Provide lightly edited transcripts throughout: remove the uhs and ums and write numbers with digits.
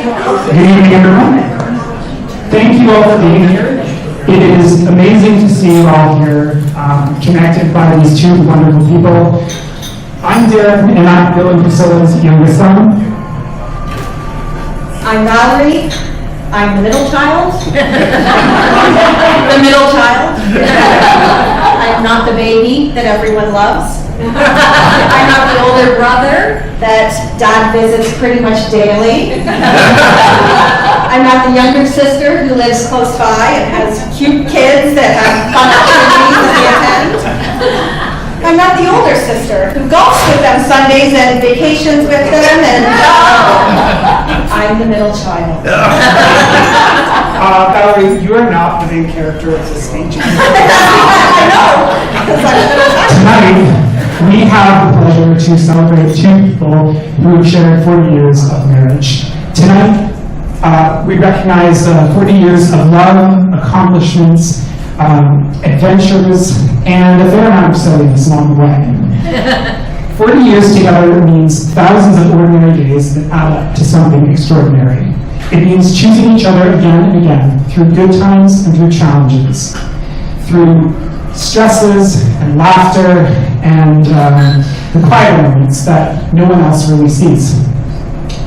Good evening, everyone. Thank you all for being here. It is amazing to see you all here, connected by these two wonderful people. I'm Darren, and I'm Bill and Priscilla's youngest son. I'm Valerie. I'm the middle child. The middle child. I'm not the baby that everyone loves. I'm not the older brother that Dad visits pretty much daily. I'm not the younger sister who lives close by and has cute kids that have fun activities that they attend. I'm not the older sister who golfs with them Sundays and vacations with them, and I'm the middle child. Valerie, you are not the main character of this speech. I know, because I'm the middle child. Tonight, we have the pleasure to celebrate two people who have shared 40 years of marriage. Tonight, we recognize 40 years of love, accomplishments, adventures, and a fair amount of silliness along the way. 40 years together means thousands of ordinary days that add up to something extraordinary. It means choosing each other again and again through good times and through challenges, through stresses and laughter and the quiet moments that no one else really sees.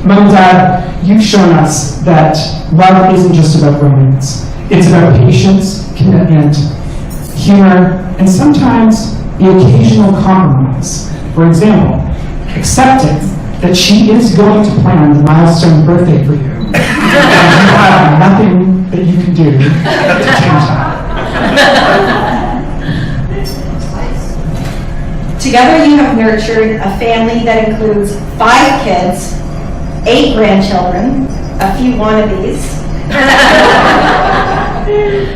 Mom and Dad, you've shown us that love isn't just about romance. It's about patience, commitment, humor, and sometimes the occasional compromise. For example, accepting that she is going to plan the milestone birthday for you, and you have nothing that you can do to change that. Together you have nurtured a family that includes 5 kids, 8 grandchildren, a few wannabes,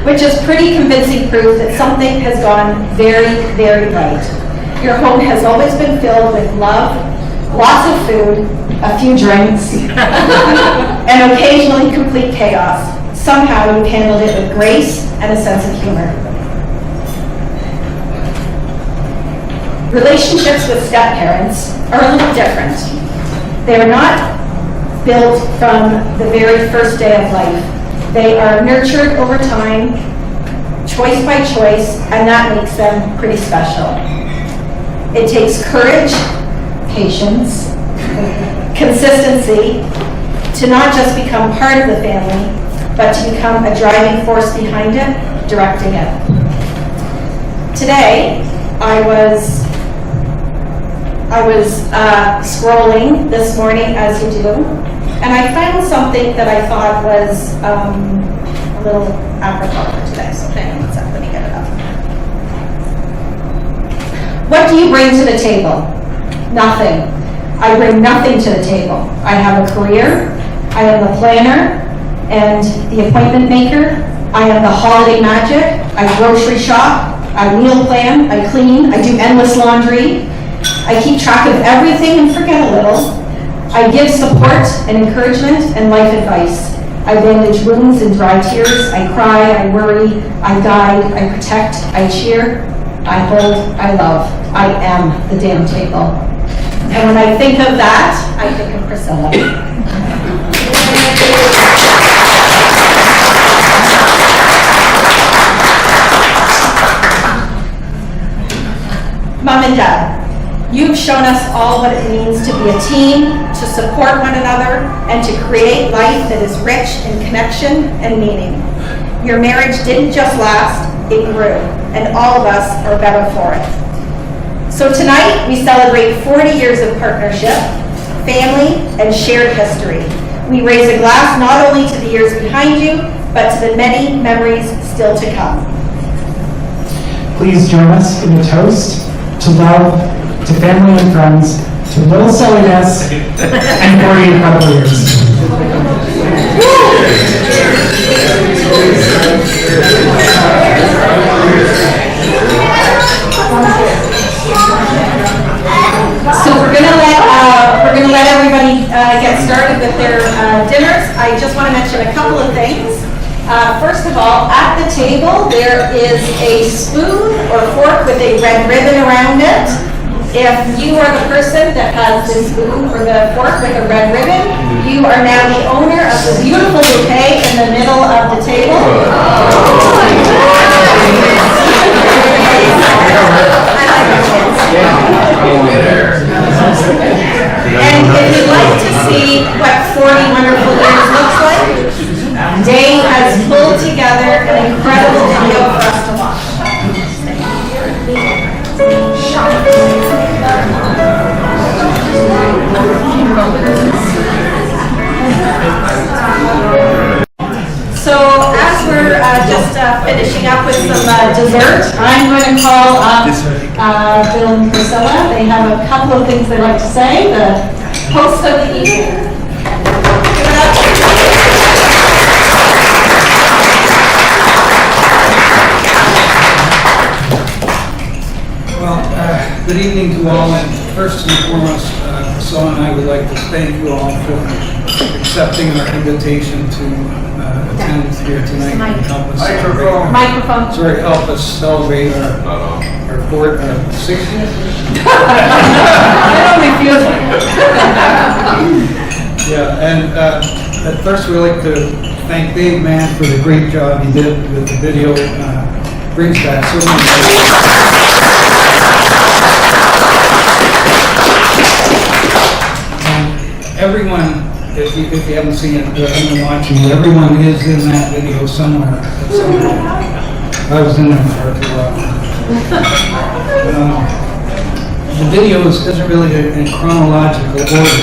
which is pretty convincing proof that something has gone very, very right. Your home has always been filled with love, lots of food, a few drinks, and occasionally complete chaos. Somehow you've handled it with grace and a sense of humor. Relationships with step-parents are a little different. They are not built from the very first day of life. They are nurtured over time, choice by choice, and that makes them pretty special. It takes courage, patience, consistency to not just become part of the family, but to become a driving force behind it, directing it. Today, I was scrolling this morning, as you do, and I found something that I thought was a little apropos for today. So hang on one sec, let me get it up. What do you bring to the table? Nothing. I bring nothing to the table. I have a career. I am the planner and the appointment maker. I am the holiday magic. I grocery shop. I meal plan. I clean. I do endless laundry. I keep track of everything and forget a little. I give support and encouragement and life advice. I bandage wounds and dry tears. I cry, I worry, I guide, I protect, I cheer, I hold, I love. I am the damn table. And when I think of that, I think of Pricsilla. Mom and Dad, you've shown us all what it means to be a team, to support one another, and to create life that is rich in connection and meaning. Your marriage didn't just last, it grew, and all of us are better for it. So tonight, we celebrate 40 years of partnership, family, and shared history. We raise a glass not only to the years behind you, but to the many memories still to come. Please join us in a toast to love, to family and friends, to little silliness, and 40 incredible years. So we're gonna let everybody get started with their dinners. I just want to mention a couple of things. First of all, at the table there is a spoon or fork with a red ribbon around it. If you are the person that has the spoon or the fork with a red ribbon, You are now the owner of the beautiful bouquet in the middle of the table. And if you'd like to see what 40 wonderful years looks like, Dave has pulled together an incredible video for us to watch. So as we're just finishing up with some dessert, I'm going to call up Bill and Priscilla. They have a couple of things they'd like to say. The host of the evening. Give it up. Well, good evening to all, and first and foremost, Priscilla and I would like to thank you all for accepting our invitation to attend here tonight and help us celebrate. Microphone. Sorry, help us celebrate our 60th. I don't refuse it. Yeah, and at first we'd like to thank Dave Mann for the great job he did with the video. Brings back so many. Everyone, if you haven't seen it, anyone watching it, everyone is in that video somewhere. I was in there for a while. The video isn't really in chronological order,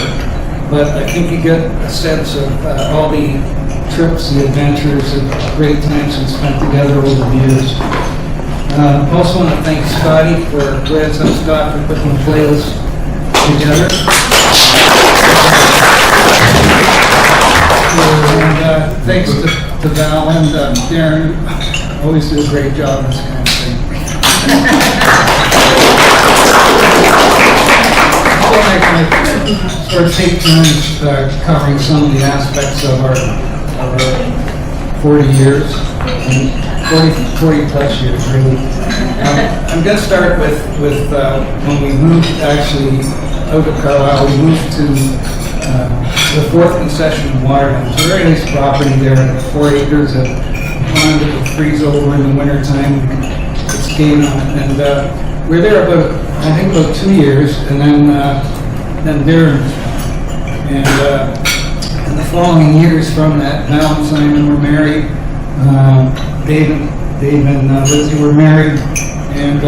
but I think you get a sense of all the trips, the adventures, and great times we spent together over the years. Also want to thank Scotty, grandson Scott, for putting the playlist together. And thanks to Val and Darren, always do a great job on this kind of thing. So I sort of take turns covering some of the aspects of our 40 years, and 40 plus years really. I'm going to start with when we moved actually out of Carlisle. We moved to the 4th concession in Watertown. It's a very nice property there, 4 acres of pond that would freeze over in the winter time. It's game on it, and we were there about 2 years, and then Darren, and in the following years from that, Val and Simon were married. Dave and Lizzie were married, and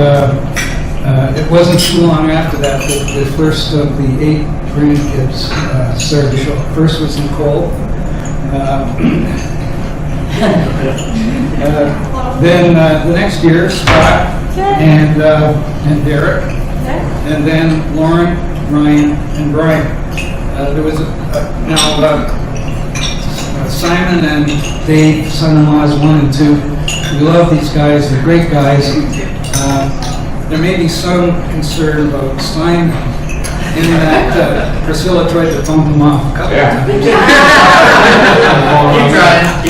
it wasn't too long after that the first of the 8 grandkids started to show up. First was Nicole. Then the next year, Scott and Derek, and then Lauren, Ryan, and Brian. There was Simon and Dave, son-in-laws 1 and 2. We love these guys. They're great guys. There may be some concern about Simon in that Priscilla tried to bump him off a couple of times.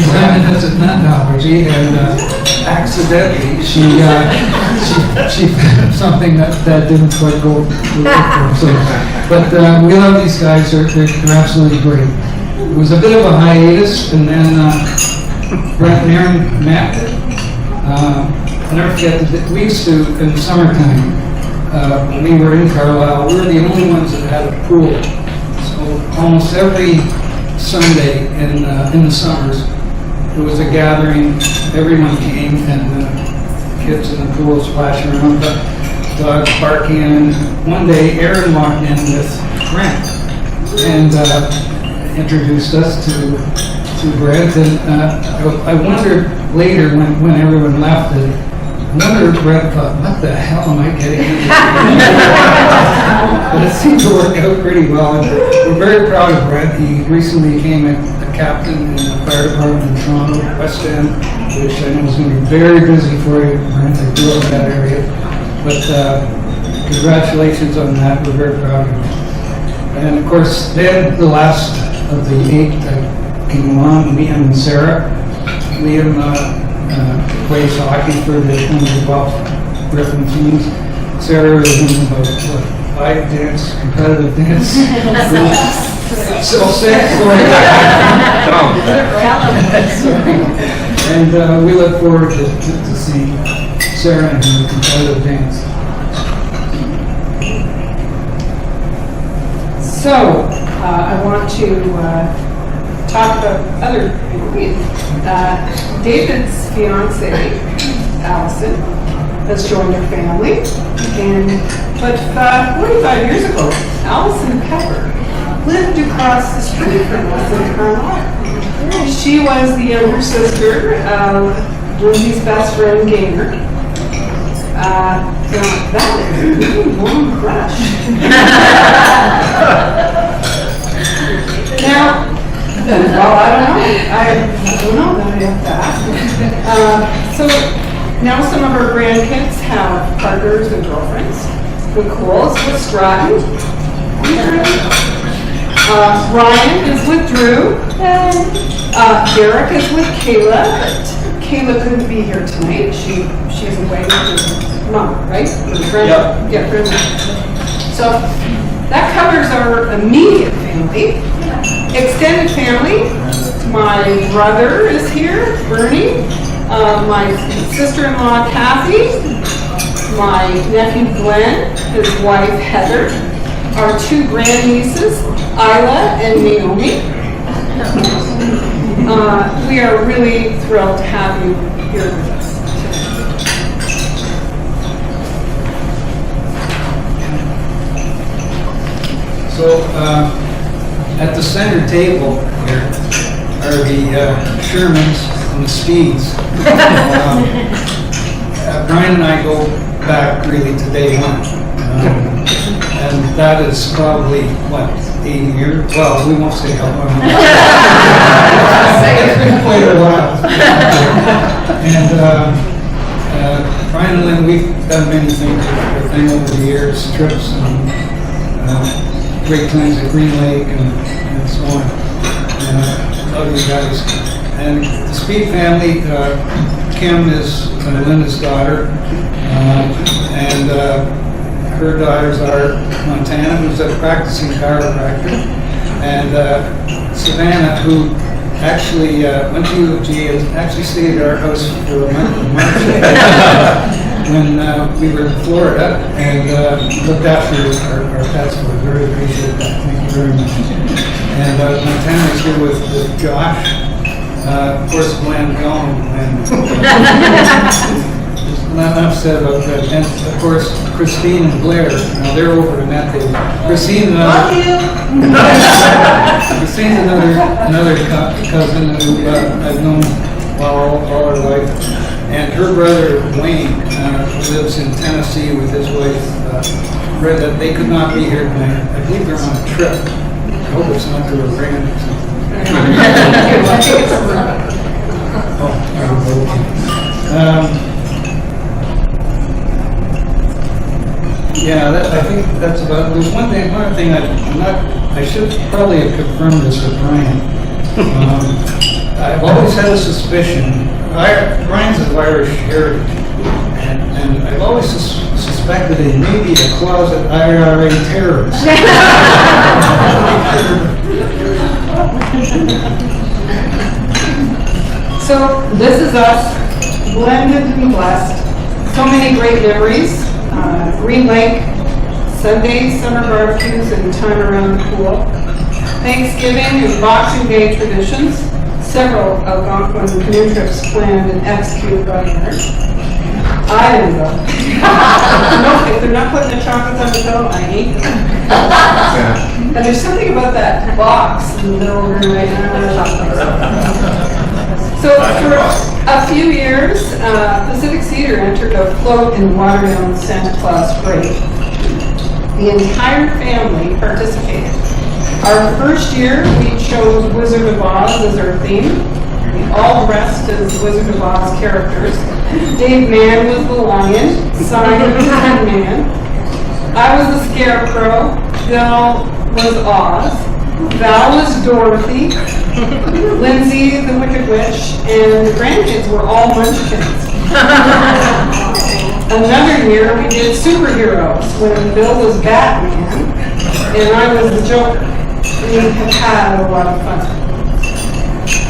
Simon has a nut allergy, and accidentally she found something that didn't quite go for him. So, but we love these guys. They're absolutely great. It was a bit of a hiatus, and then Brent and Aaron met. I'll never forget that we used to, in the summertime, when we were in Carlisle, we were the only ones that had a pool. So almost every Sunday in the summers, there was a gathering. Everyone came, and kids in the pool splashing around, dogs barking. And one day, Aaron walked in with Brent and introduced us to Brent. And I wondered later when everyone left that. I wonder if Brent thought, what the hell am I getting into? But it seemed to work out pretty well. And we're very proud of Brent. He recently became a captain in the fire department in Toronto, West End, which I know is going to be very busy for you, Brent. I grew up in that area. But congratulations on that. We're very proud of you. And of course, then the last of the 8 that came along, Liam and Sarah. Liam plays hockey for one of the Buff Griffin teams. Sarah is in about 5 dance, competitive dance. So 6. And we look forward to see Sarah in the competitive dance. So, I want to talk about other things. David's fiance, Allison, has joined her family, but 45 years ago, Allison Pepper lived across the street from us in Carlisle. She was the younger sister of Lindsay's best friend, Gaynor. Now, that is a really long crush. Now, well, I don't know that I have to ask. So, now some of our grandkids have partners and girlfriends. Nicole's with Stratton. Ryan is with Drew. Derek is with Kayla. Kayla couldn't be here tonight. She's away with her mom, right? Friend. Yep. Yeah, friend. So that covers our immediate family. Extended family. My brother is here, Bernie. My sister-in-law, Kathy. My nephew, Glenn. His wife, Heather. Our 2 grandnieces, Isla and Naomi. We are really thrilled to have you here with us today. So, at the center table here are the Shermans and the Speeds. Brian and I go back really to day 1. And that is probably, 80 years? Well, we won't say how long. It's been quite a while. And Brian and Lynn, we've done many things with them over the years, trips and great times at Green Lake and so on. Love you guys. And the Speed family, Kim is Linda's daughter, and her daughters are Montana, who's a practicing chiropractor, and Savannah, who actually went to U of G and actually stayed at our house for a month when we were in Florida, and looked after our pets. We very appreciate that. Thank you very much. And Montana is here with Josh. Of course, Glenn gone, and not enough said about that. And of course, Christine and Blair. Now they're over in that table. Christine's another cousin who I've known all our life. And her brother Wayne lives in Tennessee with his wife. Brenda. They could not be here tonight. I believe they're on a trip. I hope it's not to a brand or something. Yeah, I think that's about. There's one thing I should probably have confirmed this with Brian. I've always had a suspicion. Brian's of Irish heritage, and I've always suspected he may be a closet IRA terrorist. So this is us, blended and blessed. So many great memories. Green Lake, Sunday summer barbecues and time around the pool. Thanksgiving and Boxing Day traditions. Several Algonquin canoe trips planned and executed by others. I didn't go. No, if they're not putting the chocolates on the dough, I hate them. And there's something about that box in the middle of the night. So for a few years, Pacific Cedar entered a float in Waterdown Santa Claus parade. The entire family participated. Our first year, we chose Wizard of Oz as our theme. We all dressed as Wizard of Oz characters. Dave Mann was the lion, Simon was the man. I was the scarecrow, Bill was Oz, Val was Dorothy, Lindsay the Wicked Witch, and the grandkids were all munchkins. Another year, we did superheroes, when Bill was Batman, and I was the Joker. We have had a lot of fun.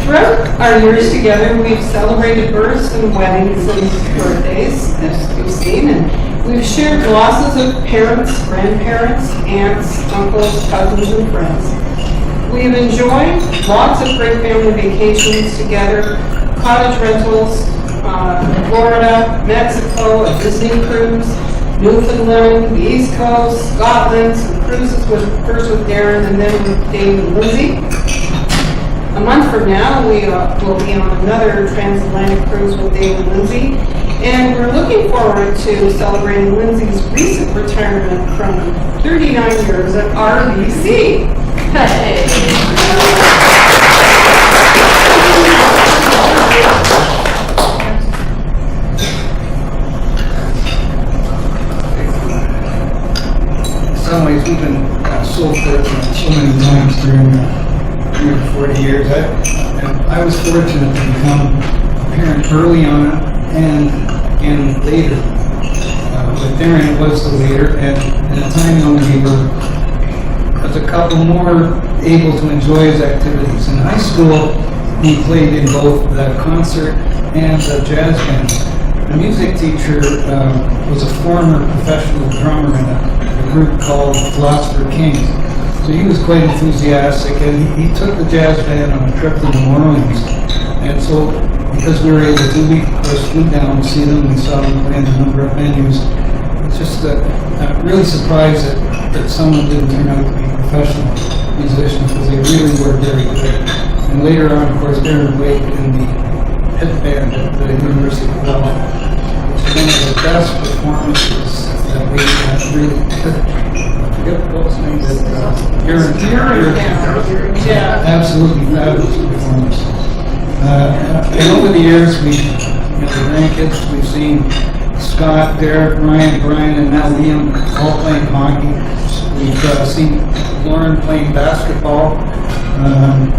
Throughout our years together, we've celebrated births and weddings and birthdays, as you've seen, and we've shared losses of parents, grandparents, aunts, uncles, cousins, and friends. We've enjoyed lots of great family vacations together, cottage rentals, Florida, Mexico, a Disney cruise, Newfoundland, the East Coast, Scotland, some cruises first with Darren and then with Dave and Lindsay. A month from now, we will be on another transatlantic cruise with Dave and Lindsay, and we're looking forward to celebrating Lindsay's recent retirement from 39 years at RBC. In some ways, we've been so fortunate so many times during 40 years. I was fortunate to become a parent early on and again later. With Darren, it was the later, and at the time when we were, as a couple, more able to enjoy his activities. In high school, he played in both the concert and the jazz band. The music teacher was a former professional drummer in a group called Philosopher Kings. So he was quite enthusiastic, and he took the jazz band on a trip to New Orleans. And so, because we were able to, we of course flew down to see them. We saw them play in a number of venues. It's just really surprised that someone didn't turn out to be professional musicians, because they really were very good. And later on, of course, Darren played in the head band at the University of Guelph, which is one of the best performances that we really I forget what was name Yeah. Absolutely fabulous performance. And over the years, the grandkids, we've seen Scott, Derek, Ryan, Brian, and now Liam all playing hockey. We've seen Lauren playing basketball.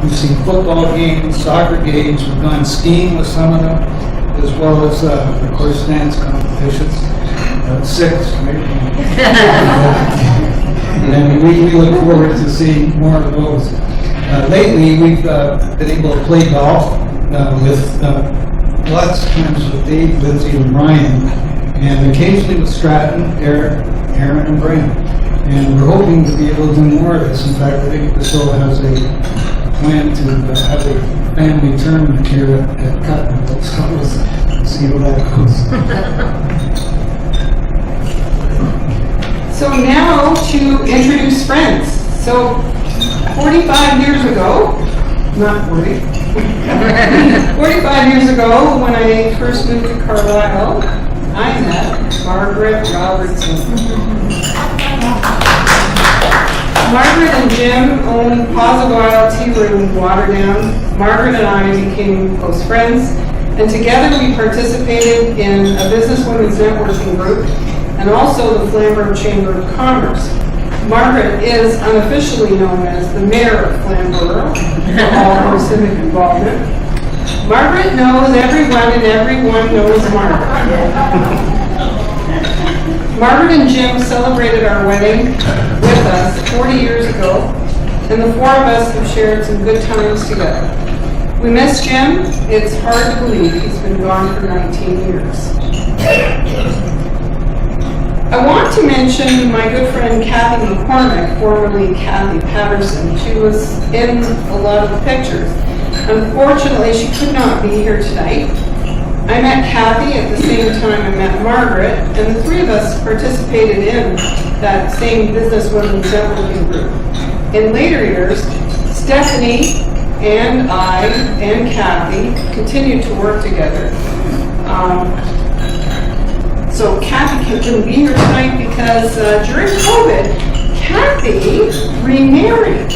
We've seen football games, soccer games. We've gone skiing with some of them, as well as, of course, dance competitions. 6, maybe. And we look forward to seeing more of those. Lately, we've been able to play golf with lots of times with Dave, Lindsay, and Ryan, and occasionally with Stratton, Eric, Aaron, and Brandon. And we're hoping to be able to do more of this. In fact, I think Pricsilla has a plan to have a family tournament here at Cutton. So we'll see how that goes. So now to introduce friends. So 45 years ago, not 40, 45 years ago when I first moved to Carlisle, I met Margaret Robertson. Margaret and Jim owned Plaza Isle Tea Room in Waterdown. Margaret and I became close friends, and together we participated in a business women's networking group and also the Flamborough Chamber of Commerce. Margaret is unofficially known as the mayor of Flamborough for all her civic involvement. Margaret knows everyone and everyone knows Margaret. Margaret and Jim celebrated our wedding with us 40 years ago, and the 4 of us have shared some good times together. We miss Jim. It's hard to believe he's been gone for 19 years. I want to mention my good friend Kathy McCormick, formerly Kathy Patterson. She was in a lot of the pictures. Unfortunately, she could not be here tonight. I met Kathy at the same time I met Margaret, and the 3 of us participated in that same business women's networking group. In later years, Stephanie and I and Kathy continued to work together. So Kathy couldn't be here tonight because during COVID, Kathy remarried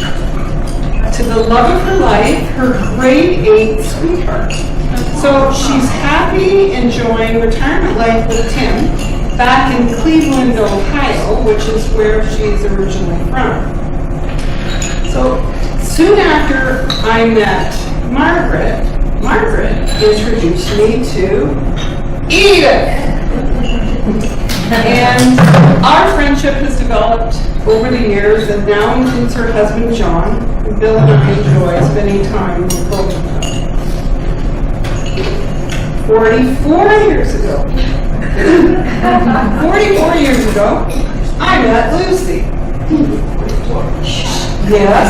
to the love of her life, her grade 8 sweetheart. So she's happy enjoying retirement life with Tim back in Cleveland, Ohio, which is where she's originally from. So soon after I met Margaret introduced me to Edith. And our friendship has developed over the years and now includes her husband, John. Bill and I enjoy spending time with both of them. 44 years ago, 44 years ago, I met Lucy. Yes,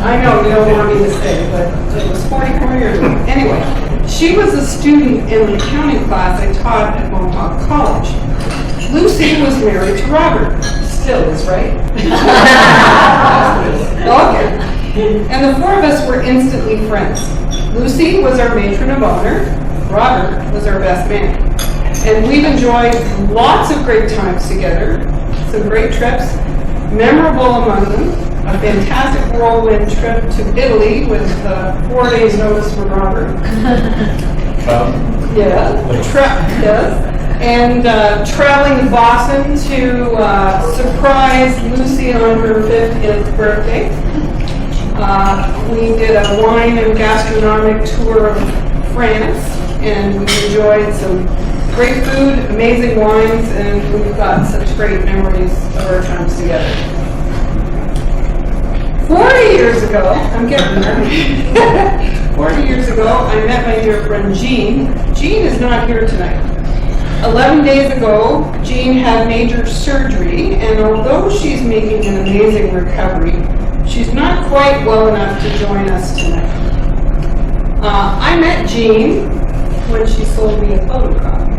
I know you don't want me to say, but it was 44 years ago. Anyway, she was a student in the accounting class I taught at Mohawk College. Lucy was married to Robert. Still is, right? Okay. And the four of us were instantly friends. Lucy was our matron of honor. Robert was our best man. And we've enjoyed lots of great times together, some great trips, memorable among them, a fantastic whirlwind trip to Italy with 4 days notice for Robert. Yes, and traveling to Boston to surprise Lucy on her 50th birthday. We did a wine and gastronomic tour of France, and we enjoyed some great food, amazing wines, and we've got such great memories of our times together. 40 years ago, I'm getting there. 40 years ago, I met my dear friend Jean. Jean is not here tonight. 11 days ago, Jean had major surgery, and although she's making an amazing recovery, she's not quite well enough to join us tonight. I met Jean when she sold me a photocopier.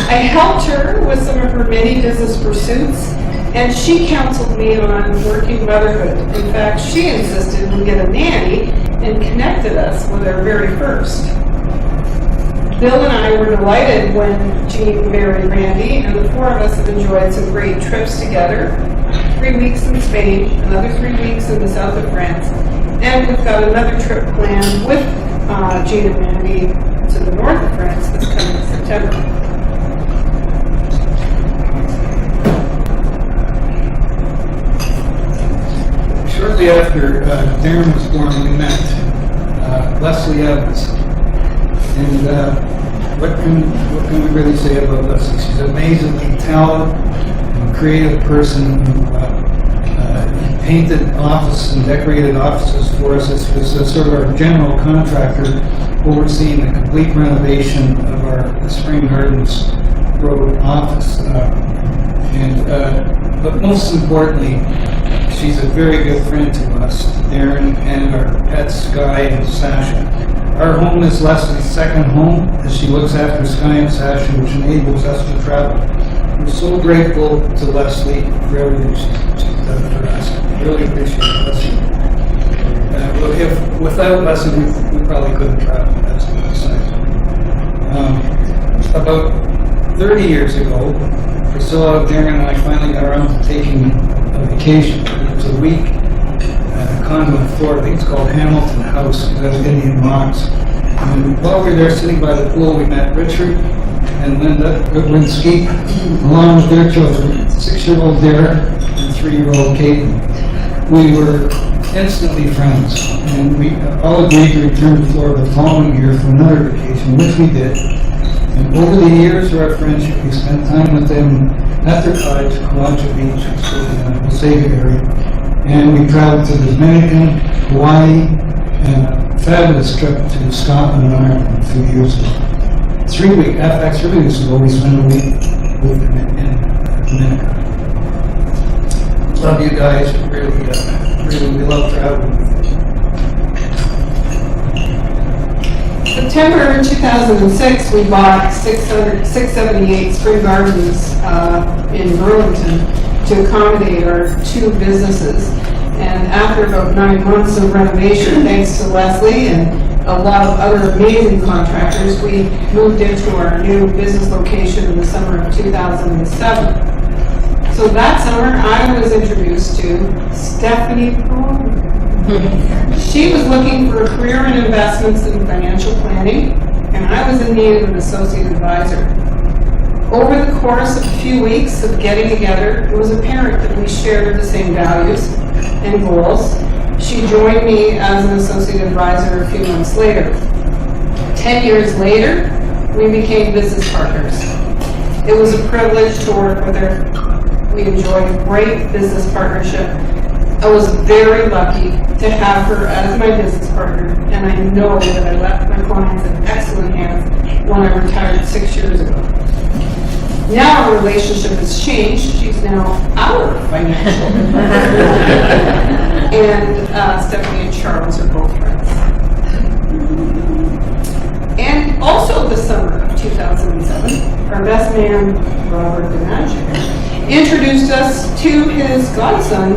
I helped her with some of her many business pursuits, and she counseled me on working motherhood. In fact, she insisted we get a nanny and connected us with our very first. Bill and I were delighted when Jean married Randy, and the four of us have enjoyed some great trips together. 3 weeks in Spain, another 3 weeks in the south of France, and we've got another trip planned with Jean and Randy to the north of France this coming September. Shortly after Darren was born, we met Leslie Evans. And what can we really say about Leslie? She's an amazingly talented and creative person who painted offices and decorated offices for us. This was sort of our general contractor overseeing the complete renovation of our Spring Gardens Road office. But most importantly, she's a very good friend to us, Darren, and our pets, Sky and Sasha. Our home is Leslie's second home, as she looks after Sky and Sasha, which enables us to travel. We're so grateful to Leslie for everything she's done for us. Really appreciate Leslie. Without Leslie, we probably couldn't travel, that's what I say. About 30 years ago, Pricsilla, Darren, and I finally got around to taking a vacation. It was a week at a condo in Florida. It's called Hamilton House. It has Indian monks. And while we were there sitting by the pool, we met Richard and Linda Goodwinski, along with their children, 6-year-old Derek and 3-year-old Kate. We were instantly friends, and we all agreed to return to Florida the following year for another vacation, which we did. And over the years of our friendship, we spent time with them at their cottage, Kawaja Beach, which is in the Wasaga area. And we traveled to the Dominican, Hawaii, and a fabulous trip to Scotland and Ireland a few years ago. 3 weeks ago, we spent a week with them in Dominica. Love you guys, really, we love traveling with you. September 2006, we bought 678 Spring Gardens in Burlington to accommodate our 2 businesses. And after about 9 months of renovation, thanks to Leslie and a lot of other amazing contractors, we moved into our new business location in the summer of 2007. So that summer, I was introduced to Stephanie Perron. She was looking for a career in investments and financial planning, and I was in need of an associate advisor. Over the course of a few weeks of getting together, it was apparent that we shared the same values and goals. She joined me as an associate advisor a few months later. 10 years later, we became business partners. It was a privilege to work with her. We enjoyed great business partnership. I was very lucky to have her as my business partner, and I know that I left my clients in excellent hands when I retired 6 years ago. Now our relationship has changed. She's now our financial advisor. And Stephanie and Charles are both friends. And also the summer of 2007, our best man, Robert DiMaggio, introduced us to his godson,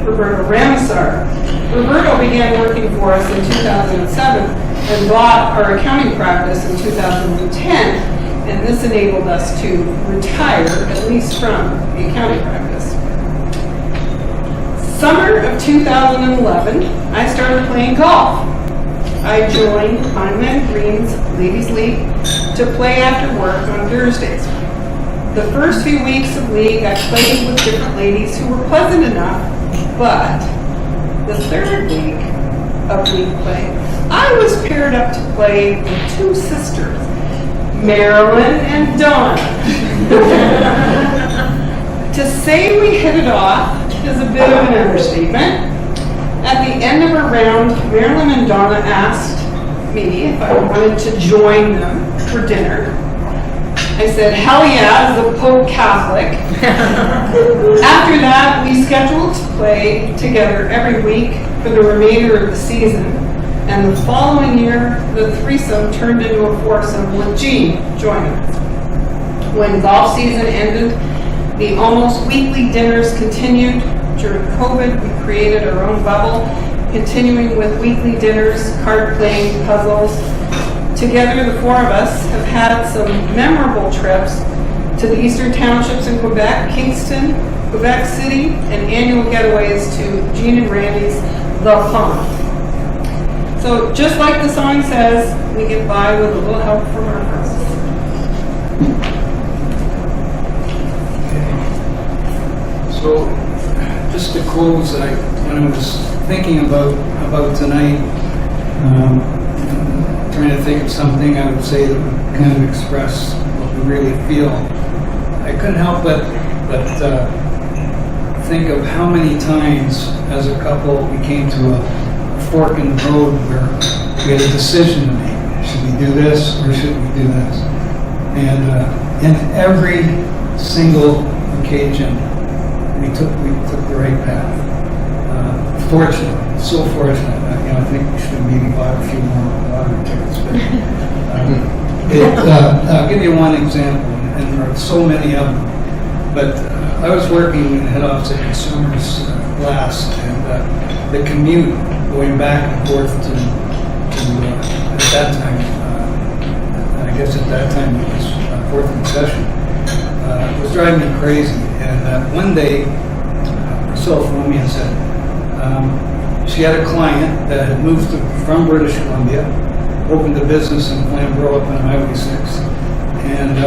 Roberto Ramasar. Roberto began working for us in 2007 and bought our accounting practice in 2010, and this enabled us to retire, at least from the accounting practice. Summer of 2011, I started playing golf. I joined Pineland Greens Ladies League to play after work on Thursdays. The first few weeks of league, I played with different ladies who were pleasant enough, but the third week of league play, I was paired up to play with two sisters, Marilyn and Donna. To say we hit it off is a bit of an understatement. At the end of a round, Marilyn and Donna asked me if I wanted to join them for dinner. I said, hell yeah, as a Pope Catholic. After that, we scheduled to play together every week for the remainder of the season. And the following year, the threesome turned into a foursome with Jean joining us. When golf season ended, the almost weekly dinners continued. During COVID, we created our own bubble, continuing with weekly dinners, card playing, puzzles. Together, the four of us have had some memorable trips to the eastern townships in Quebec, Kingston, Quebec City, and annual getaways to Jean and Randy's The Pond. So just like the song says, we get by with a little help from our friends. So, just to close, when I was thinking about tonight, trying to think of something I would say that would kind of express what we really feel, I couldn't help but think of how many times as a couple we came to a fork in the road where we had a decision to make. Should we do this or should we do this? And in every single occasion, we took the right path. Fortunate, so fortunate. I think we should have maybe bought a few more lottery tickets. But I'll give you one example, and there are so many of them. But I was working in the head office at Consumers last, and the commute going back and forth to at that time, I guess at that time it was fourth concession, was driving me crazy. And one day, Pricsilla phoned me and said, she had a client that had moved from British Columbia, opened a business in Flamborough up on Highway 6, and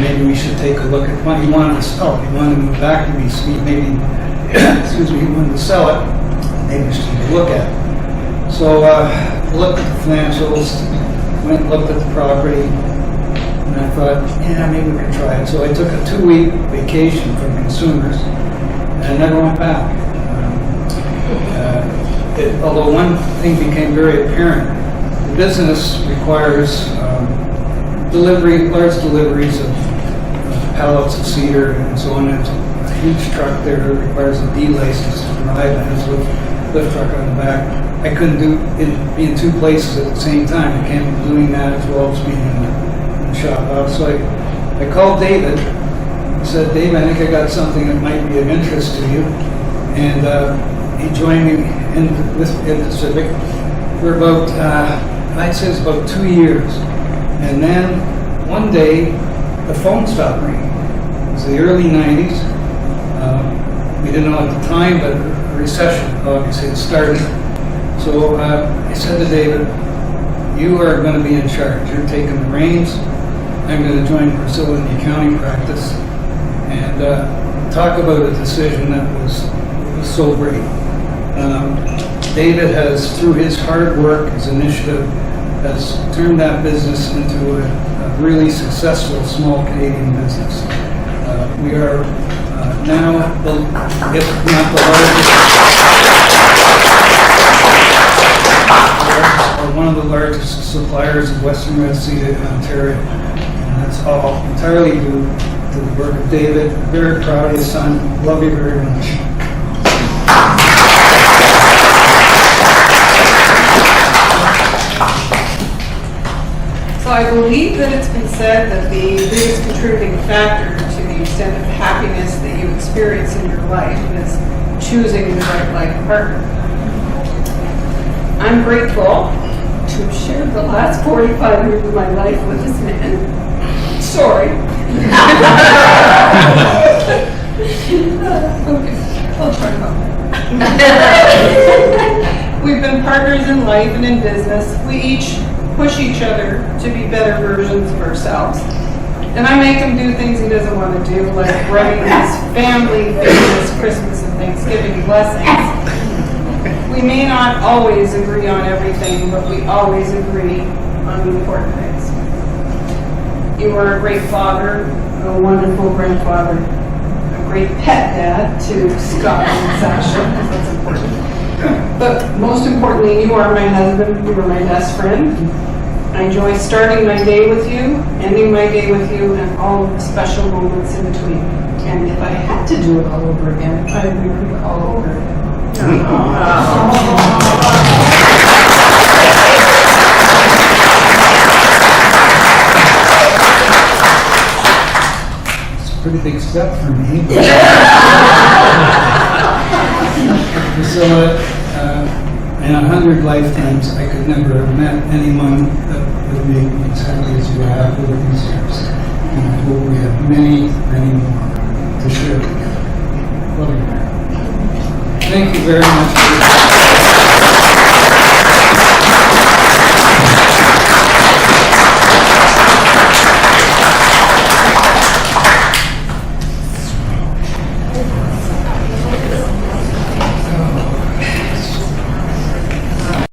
maybe we should take a look at what he wanted to sell. He wanted to move back to BC, maybe, he wanted to sell it, maybe we should take a look at it. So looked at the financials, went and looked at the property, and I thought, yeah, maybe we can try it. So I took a 2-week vacation from Consumers, and I never went back. Although one thing became very apparent, the business requires large deliveries of pallets of cedar and so on. It's a huge truck there. It requires a D license to drive, and has a lift truck on the back. I couldn't be in two places at the same time. I can't be doing that as well as being in the shop house. So I called David. I said, Dave, I think I got something that might be of interest to you. And he joined me in the Pacific for about, I'd say it's about 2 years. And then one day, the phone stopped ringing. It was the early 90s. We didn't know at the time, but a recession obviously had started. So I said to David, you are going to be in charge. You're taking the reins. I'm going to join Pricsilla in the accounting practice. And talk about a decision that was so great. David has, through his hard work, his initiative, has turned that business into a really successful small Canadian business. We are now, if not the largest, or one of the largest suppliers of Western Red Sea in Ontario. And that's all entirely due to the work of David. Very proud of his son. Love you very much. So I believe that it's been said that the biggest contributing factor to the extent of happiness that you experience in your life is choosing the right life partner. I'm grateful to have shared the last 45 years of my life with this man. Sorry. Okay, I'll try not. We've been partners in life and in business. We each push each other to be better versions of ourselves. And I make him do things he doesn't want to do, like writing his family famous Christmas and Thanksgiving blessings. We may not always agree on everything, but we always agree on the important things. You are a great father, a wonderful grandfather, a great pet dad to Scott and Sasha, that's important. But most importantly, you are my husband, you are my best friend. I enjoy starting my day with you, ending my day with you, and all of the special moments in between. And if I had to do it all over again, I would do it all over again. It's a pretty big step for me. Priscilla, in 100 lifetimes, I could never have met anyone that would make me as happy as you have over these years. And I hope we have many, many more to share together. Love you. Thank you very much.